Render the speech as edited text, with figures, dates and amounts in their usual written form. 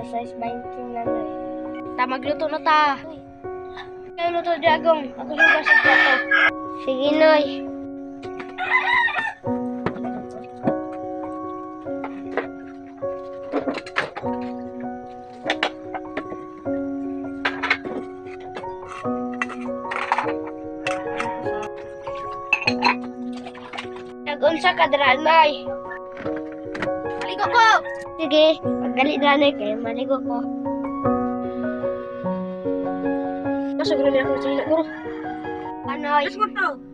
size 20 na noy. Ta magluto na ta. Kaya luto Jagong, ako hugas sa plato. Sige noy. Nag-unsa ka dra noy. Maligo ko. Sige, pagdali na noy kay maligo ko. Masa gano'n ako sa ina ko? Ano? Let's go to.